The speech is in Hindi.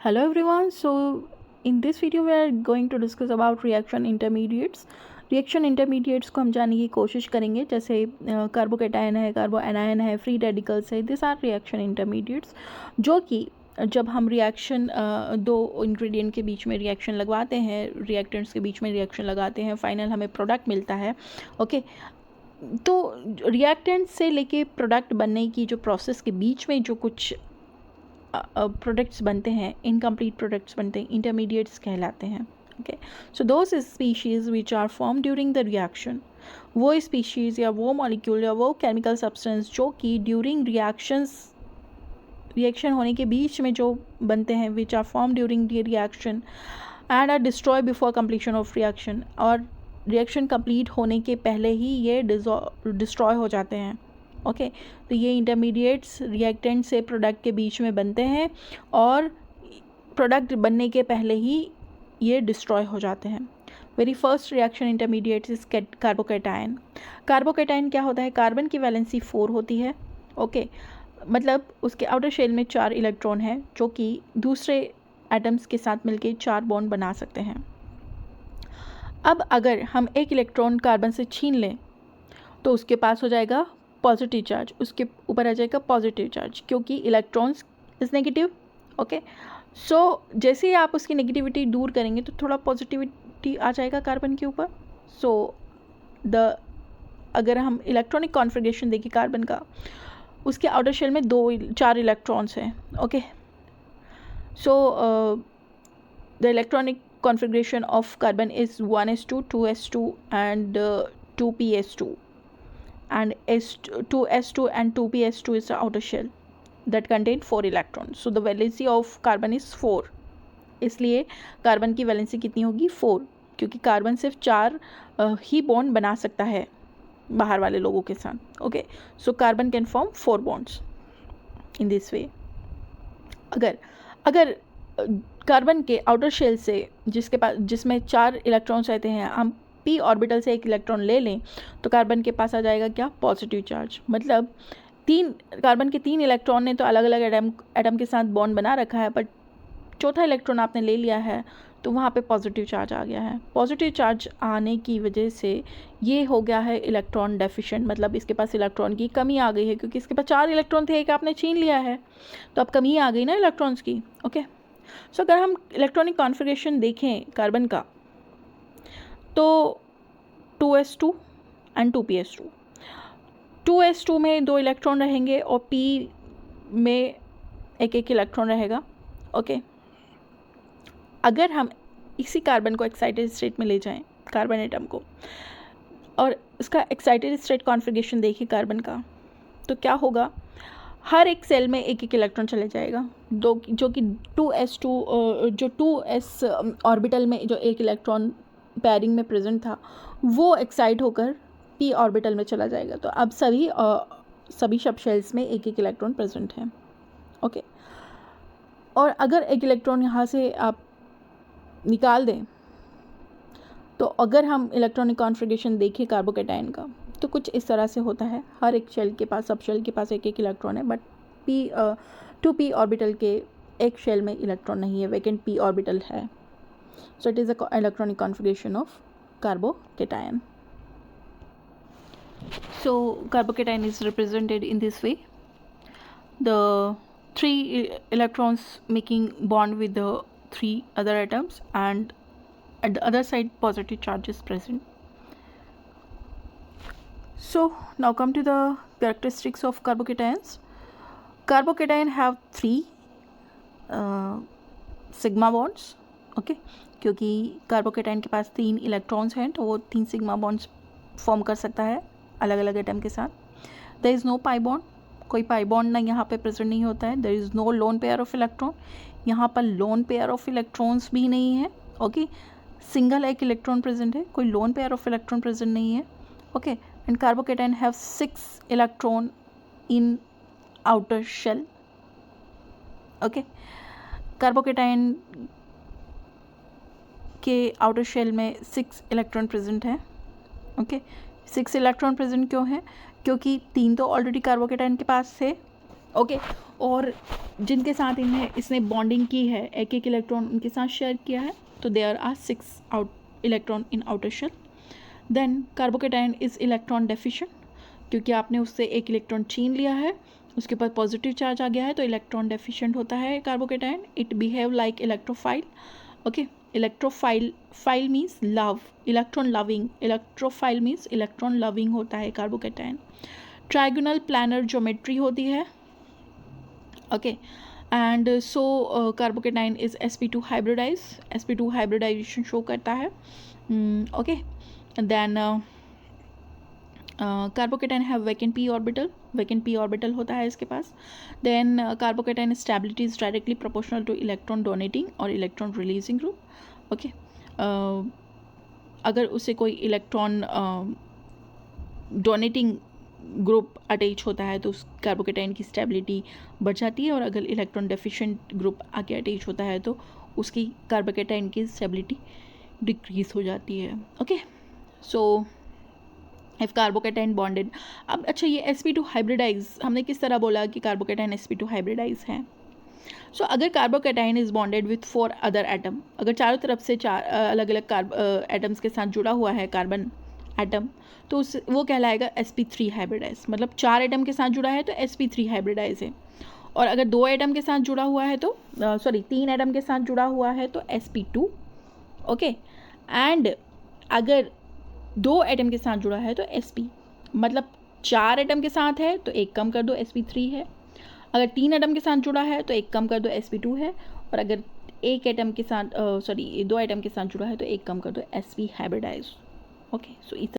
Hello everyone. So in this video we are going to discuss about reaction intermediates. Reaction intermediates को हम जानने की कोशिश करेंगे, जैसे कार्बोकेटायन है, कार्बो एनायन है, फ्री रेडिकल्स है. दिस आर रिएक्शन इंटरमीडिएट्स जो कि जब हम रिएक्शन दो इंग्रेडिएंट के बीच में रिएक्शन लगवाते हैं, रिएक्टेंट्स के बीच में रिएक्शन लगाते हैं, फाइनल हमें प्रोडक्ट मिलता है. ओके तो रिएक्टेंट से लेके प्रोडक्ट बनने की जो प्रोसेस के बीच में जो कुछ प्रोडक्ट्स बनते हैं, इनकम्प्लीट प्रोडक्ट्स बनते हैं, इंटरमीडिएट्स कहलाते हैं. Okay so those species which are form during the reaction, वो स्पीशीज़ या वो मॉलिक्यूल या वो केमिकल सब्सटेंस जो कि ड्यूरिंग रिएक्शन होने के बीच में जो बनते हैं, which are form during the reaction and are destroy before completion of reaction, और रिएक्शन कंप्लीट होने के पहले ही ये डिस्ट्रॉय हो जाते हैं. ओके तो ये इंटरमीडिएट्स रिएक्टेंट से प्रोडक्ट के बीच में बनते हैं और प्रोडक्ट बनने के पहले ही ये डिस्ट्रॉय हो जाते हैं. Very first reaction intermediates is carbocation. Carbocation क्या होता है? कार्बन की वैलेंसी 4 होती है. ओके मतलब उसके आउटर शेल में 4 इलेक्ट्रॉन है जो कि दूसरे एटम्स के साथ मिलके 4 बॉन्ड बना सकते हैं. अब अगर हम एक इलेक्ट्रॉन कार्बन से छीन लें तो उसके पास हो जाएगा पॉजिटिव चार्ज, उसके ऊपर आ जाएगा पॉजिटिव चार्ज, क्योंकि electrons is negative. Okay so जैसे ही आप उसकी नेगेटिविटी दूर करेंगे तो थोड़ा पॉजिटिविटी आ जाएगा कार्बन के ऊपर. सो अगर हम इलेक्ट्रॉनिक कॉन्फ़िगरेशन देखें कार्बन का, उसके आउटर शेल में 4 इलेक्ट्रॉन्स हैं. Okay so the electronic configuration of carbon is 1s2, 2s2 and 2p-s2, and 2s2 and 2p-s2 is the outer shell that contain 4 electrons. So the valency of carbon is 4. इसलिए कार्बन की वैलेंसी कितनी होगी? 4, क्योंकि कार्बन सिर्फ 4 ही बॉन्ड बना सकता है बाहर वाले लोगों के साथ. Okay so carbon can form 4 bonds in this way. अगर कार्बन के आउटर शेल से जिसमें 4 इलेक्ट्रॉन्स रहते हैं, हम p ऑर्बिटल से एक इलेक्ट्रॉन ले लें तो कार्बन के पास आ जाएगा क्या? Positive charge. मतलब कार्बन के 3 इलेक्ट्रॉन ने तो अलग अलग एटम के साथ बॉन्ड बना रखा है, बट चौथा इलेक्ट्रॉन आपने ले लिया है तो वहाँ पे पॉजिटिव चार्ज आ गया है. पॉजिटिव चार्ज आने की वजह से ये हो गया है इलेक्ट्रॉन डेफिशिएंट, मतलब इसके पास इलेक्ट्रॉन की कमी आ गई है, क्योंकि इसके पास 4 इलेक्ट्रॉन थे, एक आपने छीन लिया है तो अब कमी आ गई ना इलेक्ट्रॉन्स की. ओके सो अगर हम इलेक्ट्रॉनिक कॉन्फ़िगरेशन देखें कार्बन का तो 2s2 एंड 2p-s2. 2s2 में 2 इलेक्ट्रॉन रहेंगे और p में एक इलेक्ट्रॉन रहेगा. ओके अगर हम इसी कार्बन को एक्साइटेड स्टेट में ले जाएं, कार्बन एटम को, और इसका एक्साइटेड स्टेट कॉन्फ़िगरेशन देखें कार्बन का, तो क्या होगा? हर एक सेल में एक इलेक्ट्रॉन चले जाएगा, जो कि 2s ऑर्बिटल में जो एक इलेक्ट्रॉन पैरिंग में प्रेजेंट था वो एक्साइट होकर p ऑर्बिटल में चला जाएगा. तो अब सभी सब शेल्स में एक इलेक्ट्रॉन प्रेजेंट है. ओके और अगर एक इलेक्ट्रॉन यहाँ से आप निकाल दें तो अगर हम इलेक्ट्रॉनिक कॉन्फ़िगरेशन देखें कार्बोकेटायन का तो कुछ इस तरह से होता है. हर एक शेल के पास, सब शेल के पास एक इलेक्ट्रॉन है, बट 2p ऑर्बिटल के एक शेल में इलेक्ट्रॉन नहीं है, वेकेंट p ऑर्बिटल है. So it is the electronic configuration of carbocation. So carbocation is represented in this way, the 3 electrons making bond with the 3 other atoms, and at the other side positive charge is present. So now come to the characteristics of carbocations. Carbocation have 3 sigma bonds. Okay क्योंकि कार्बोकेटायन के पास 3 इलेक्ट्रॉन्स हैं तो वो 3 सिग्मा बॉन्ड्स फॉर्म कर सकता है अलग अलग एटम के साथ. There is no pi bond, कोई पाई बॉन्ड ना यहाँ पे प्रेजेंट नहीं होता है. There is no lone pair of electron, यहाँ पर लोन पेयर ऑफ इलेक्ट्रॉन्स भी नहीं है. ओके सिंगल एक इलेक्ट्रॉन प्रेजेंट है, कोई lone pair of electron present नहीं है. Okay and carbocation have 6 electron in outer shell. Okay carbocation के आउटर शेल में 6 इलेक्ट्रॉन प्रेजेंट है. ओके 6 इलेक्ट्रॉन प्रेजेंट क्यों है? क्योंकि 3 तो ऑलरेडी कार्बोकेटायन के पास थे ओके। और जिनके साथ इसने बॉन्डिंग की है, एक एक इलेक्ट्रॉन उनके साथ शेयर किया है, तो there are 6 electron in outer shell. Then carbocation is electron deficient, क्योंकि आपने उससे एक इलेक्ट्रॉन छीन लिया है, उसके पास पॉजिटिव चार्ज आ गया है, तो इलेक्ट्रॉन डेफिशिएंट होता है carbocation. It behave like electrophile. Okay, phile means love, electron loving, electrophile means electron loving होता है कार्बोकेटाइन। ट्राइगोनल प्लानर ज्योमेट्री होती है। Okay, and so carbocation is sp2 hybridise, sp2 hybridisation show करता है। Okay, then carbocation have vacant p orbital, vacant p orbital होता है इसके पास। Then carbocation stability is directly proportional to electron donating और इलेक्ट्रॉन रिलीजिंग ग्रुप। ओके, अगर उसे कोई इलेक्ट्रॉन डोनेटिंग ग्रुप अटैच होता है तो उस कार्बोकेटाइन की स्टेबिलिटी बढ़ जाती है, और अगर इलेक्ट्रॉन डेफिशिएंट ग्रुप आके अटैच होता है तो उसकी कार्बोकेटाइन की स्टेबिलिटी डिक्रीज हो जाती है। Okay, so if carbocation bonded, अब अच्छा ये sp2 हाइब्रिडाइज हमने किस तरह बोला कि कार्बोकेटाइन sp2 हाइब्रिडाइज है। सो अगर carbocation is bonded with 4 other atom, अगर चारों तरफ से 4 अलग अलग एटम्स के साथ जुड़ा हुआ है कार्बन एटम, तो वो कहलाएगा sp3 हाइब्रिडाइज। मतलब 4 एटम के साथ जुड़ा है तो sp3 हाइब्रिडाइज है। और अगर 2 एटम के साथ जुड़ा हुआ है तो 3 एटम के साथ जुड़ा हुआ है तो sp2। ओके, एंड अगर 2 एटम के साथ जुड़ा है तो sp, मतलब 4 एटम के साथ है तो एक कम कर दो sp3 है, अगर 3 एटम के साथ जुड़ा है तो एक कम कर दो sp2 है, और अगर 2 एटम के साथ जुड़ा है तो एक कम कर दो sp हाइब्रिडाइज। ओके, सो इस